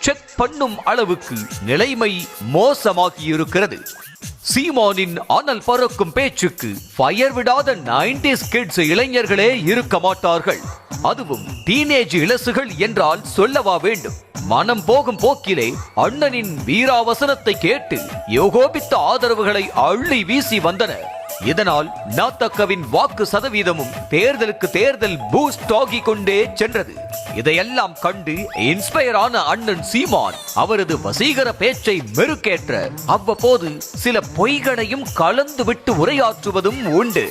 Check பண்ணும் அளவுக்கு நிலைமை மோசமாகி இருக்கிறது. சீமானின் அனல் பறக்கும் பேச்சுக்கு ஃபயர் விடாத 90s கிட்ஸ் இளைஞர்களே இருக்க மாட்டார்கள். அதுவும் டீனேஜ் இளசுகள் என்றால் சொல்லவா வேண்டும். மனம் போகும் போக்கிலே அண்ணனின் வீராவசனத்தை கேட்டு யோகோபித்த ஆதரவுகளை அள்ளி வீசி வந்தனர். இதனால் நாத்தக்கவின் வாக்கு சதவீதமும் தேர்தலுக்கு தேர்தல் பூஸ்ட் ஆகிக் கொண்டே சென்றது. இதையெல்லாம் கண்டு இன்ஸ்பயர் ஆன அண்ணன் சீமான் அவரது வசீகர பேச்சை மெருகேற்ற அவ்வப்போது சில பொய்களையும் கலந்து விட்டு உரையாற்றுவதும் உண்டு.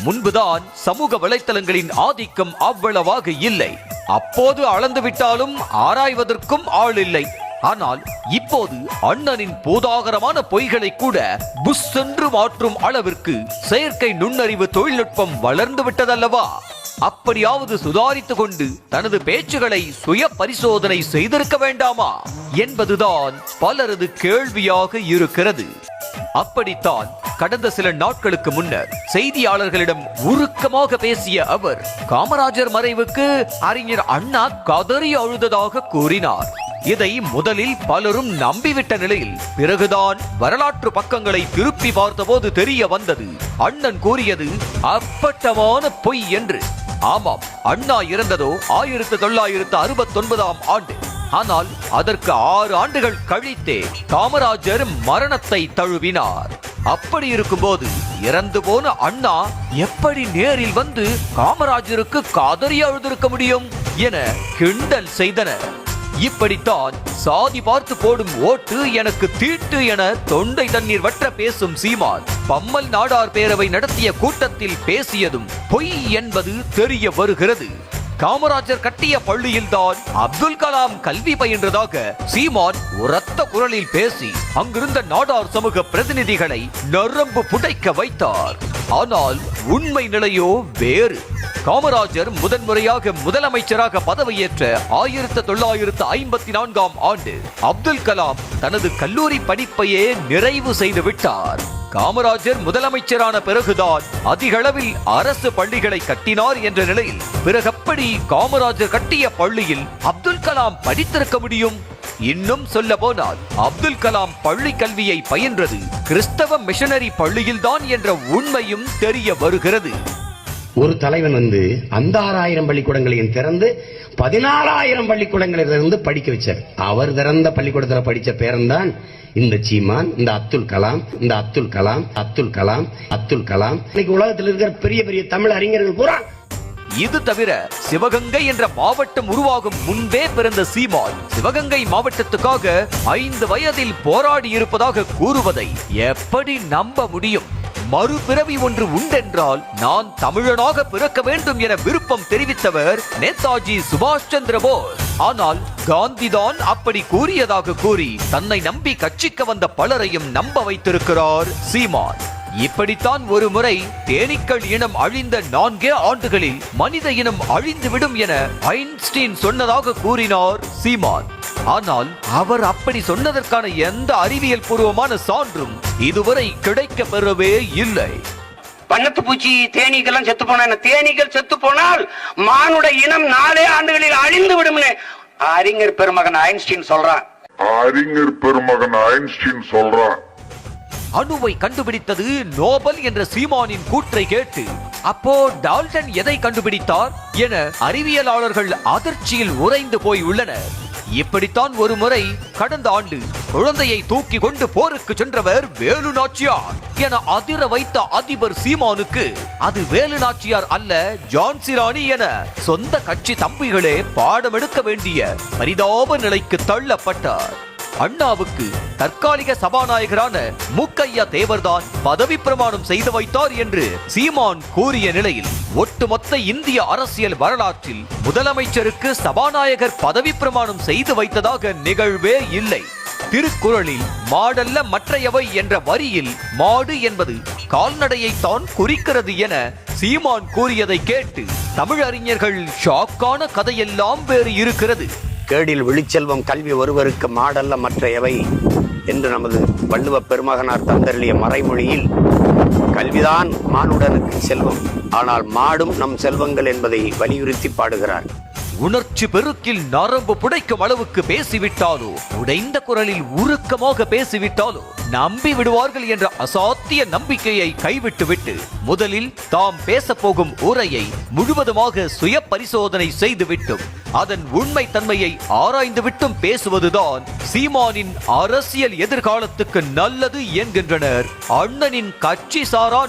முன்புதான் சமூக வலைத்தளங்களின் ஆதிக்கம் அவ்வளவாக இல்லை. அப்போது அளந்து விட்டாலும் ஆராய்வதற்கும் ஆள் இல்லை. ஆனால் இப்போது அண்ணனின் பூதாகரமான பொய்களை கூட புஷ் என்று மாற்றும் அளவிற்கு செயற்கை நுண்ணறிவு தொழில்நுட்பம் வளர்ந்து விட்டதல்லவா? அப்படியாவது சுதாரித்துக் கொண்டு தனது பேச்சுகளை சுய பரிசோதனை செய்திருக்க வேண்டாமா என்பதுதான் பலரது கேள்வியாக இருக்கிறது. அப்படித்தான் கடந்த சில நாட்களுக்கு முன்னர் செய்தியாளர்களிடம் உருக்கமாக பேசிய அவர் காமராஜர் மறைவுக்கு அறிஞர் அண்ணா கதறி அழுததாக கூறினார். இதை முதலில் பலரும் நம்பிவிட்ட நிலையில் பிறகுதான் வரலாற்று பக்கங்களை திருப்பி பார்த்தபோது தெரிய வந்தது அண்ணன் கூறியது அப்பட்டமான பொய் என்று. ஆமாம், அண்ணா இறந்ததோ 1969ஆம் ஆண்டு. ஆனால் அதற்கு 6 ஆண்டுகள் கழித்தே காமராஜர் மரணத்தை தழுவினார். அப்படி இருக்கும்போது இறந்து போன அண்ணா எப்படி நேரில் வந்து காமராஜருக்கு காதறி அழுதிருக்க முடியும் என கிண்டல் செய்தனர். இப்படித்தான் சாதி பார்த்து போடும் ஓட்டு எனக்கு தீட்டு என தொண்டை தண்ணீர் வற்ற பேசும் சீமான் பம்மல் நாடார் பேரவை நடத்திய கூட்டத்தில் பேசியதும் பொய் என்பது தெரிய வருகிறது. காமராஜர் கட்டிய பள்ளியில் தான் அப்துல் கலாம் கல்வி பயின்றதாக சீமான் உரத்த குரலில் பேசி அங்கிருந்த நாடார் சமூக பிரதிநிதிகளை நரம்பு புடைக்க வைத்தார். ஆனால் உண்மை நிலையோ வேறு. காமராஜர் முதன்முறையாக முதலமைச்சராக பதவியேற்ற 1954ஆம் ஆண்டு அப்துல் கலாம் தனது கல்லூரி படிப்பையே நிறைவு செய்து விட்டார். காமராஜர் முதலமைச்சரான பிறகுதான் அதிக அளவில் அரசு பள்ளிகளை கட்டினார் என்ற நிலையில் பிறகப்படி காமராஜர் கட்டிய பள்ளியில் அப்துல் கலாம் படித்திருக்க முடியும்? இன்னும் சொல்ல போனால் அப்துல் கலாம் பள்ளி கல்வியை பயின்றது கிறிஸ்தவ மிஷனரி பள்ளியில்தான் என்ற உண்மையும் தெரிய வருகிறது. ஒரு தலைவன் அந்த 6000 பள்ளிக்கூடங்களையும் திறந்து 14000 பள்ளிக்கூடங்களிலிருந்து படிக்க வச்சார். அவர் திறந்த பள்ளிக்கூடத்தில் படிச்ச பேரன்தான் இந்த சீமான், இந்த அப்துல் கலாம், இந்த அப்துல் கலாம், அப்துல் கலாம், அப்துல் கலாம். இன்னைக்கு உலகத்தில் இருக்கிற பெரிய பெரிய தமிழ் அறிஞர்கள் பூரா. இது தவிர சிவகங்கை என்ற மாவட்டம் உருவாகும் முன்பே பிறந்த சீமான் சிவகங்கை மாவட்டத்துக்காக 5 வயதில் போராடி இருப்பதாக கூறுவதை எப்படி நம்ப முடியும்? மறுபிறவி ஒன்று உண்டென்றால் நான் தமிழனாக பிறக்க வேண்டும் என விருப்பம் தெரிவித்தவர் நேதாஜி சுபாஷ் சந்திர போஸ். ஆனால் காந்திதான் அப்படி கூறியதாக கூறி தன்னை நம்பி கட்சிக்கு வந்த பலரையும் நம்ப வைத்திருக்கிறார் சீமான். இப்படித்தான் ஒரு முறை தேனீக்கள் இனம் அழிந்த 4 ஆண்டுகளில் மனித இனம் அழிந்துவிடும் என ஐன்ஸ்டீன் சொன்னதாக கூறினார் சீமான். ஆனால் அவர் அப்படி சொன்னதற்கான எந்த அறிவியல் பூர்வமான சான்றும் இதுவரை கிடைக்க பெறவே இல்லை. வண்ணத்து பூச்சி தேனீக்கெல்லாம் செத்து போன தேனீக்கள் செத்து போனால் மானுட இனம் 4 ஆண்டுகளில் அழிந்து விடும் அறிஞர் பெருமகன் ஐன்ஸ்டீன் சொல்றான். அணுவை கண்டுபிடித்தது நோபல் என்ற சீமானின் கூற்றை கேட்டு அப்போ டால்டன் எதை கண்டுபிடித்தார் என அறிவியலாளர்கள் அதிர்ச்சியில் உறைந்து போய் உள்ளனர். இப்படித்தான் ஒரு முறை கடந்த ஆண்டு குழந்தையை தூக்கி கொண்டு போருக்கு சென்றவர் வேலு நாச்சியார் என அதிர வைத்த அதிபர் சீமானுக்கு அது வேலு நாச்சியார் அல்ல ஜான்சிராணி என சொந்த கட்சி தம்பிகளே பாடம் எடுக்க வேண்டிய பரிதாப நிலைக்கு தள்ளப்பட்டார். அண்ணாவுக்கு தற்காலிக சபாநாயகரான மூக்கையா தேவர்தான் பதவி பிரமாணம் செய்து வைத்தார் என்று சீமான் கூறிய நிலையில் ஒட்டுமொத்த இந்திய அரசியல் வரலாற்றில் முதலமைச்சருக்கு சபாநாயகர் பதவி பிரமாணம் செய்து வைத்ததாக நிகழ்வே இல்லை. திருக்குறளில் மாடல்ல மற்றையவை என்ற வரியில் மாடு என்பது கால்நடையை தான் குறிக்கிறது என சீமான் கூறியதை கேட்டு தமிழறிஞர்கள் ஷாக்கான கதையெல்லாம் வேறு இருக்கிறது. கேடில் விழிச்செல்வம் கல்வி ஒருவருக்கு மாடல்ல மற்ற எவை என்று நமது வள்ளுவ பெருமகனார் தந்தருளிய மறைமொழியில் கல்விதான் மானுடனுக்கு செல்வம், ஆனால் மாடும் நம் செல்வங்கள் என்பதை வலியுறுத்தி பாடுகிறார். உணர்ச்சி பெருக்கில் நரம்பு புடைக்கும் அளவுக்கு பேசிவிட்டாலோ, உடைந்த குரலில் உருக்கமாக பேசிவிட்டாலோ நம்பி விடுவார்கள் என்ற அசாத்திய நம்பிக்கையை கைவிட்டுவிட்டு முதலில் தாம் பேசப்போகும் உரையை முழுவதுமாக சுய பரிசோதனை செய்துவிட்டும் அதன் உண்மை தன்மையை ஆராய்ந்துவிட்டும் பேசுவதுதான் சீமானின் அரசியல் எதிர்காலத்துக்கு நல்லது என்கின்றனர் அண்ணனின் கட்சி சாரா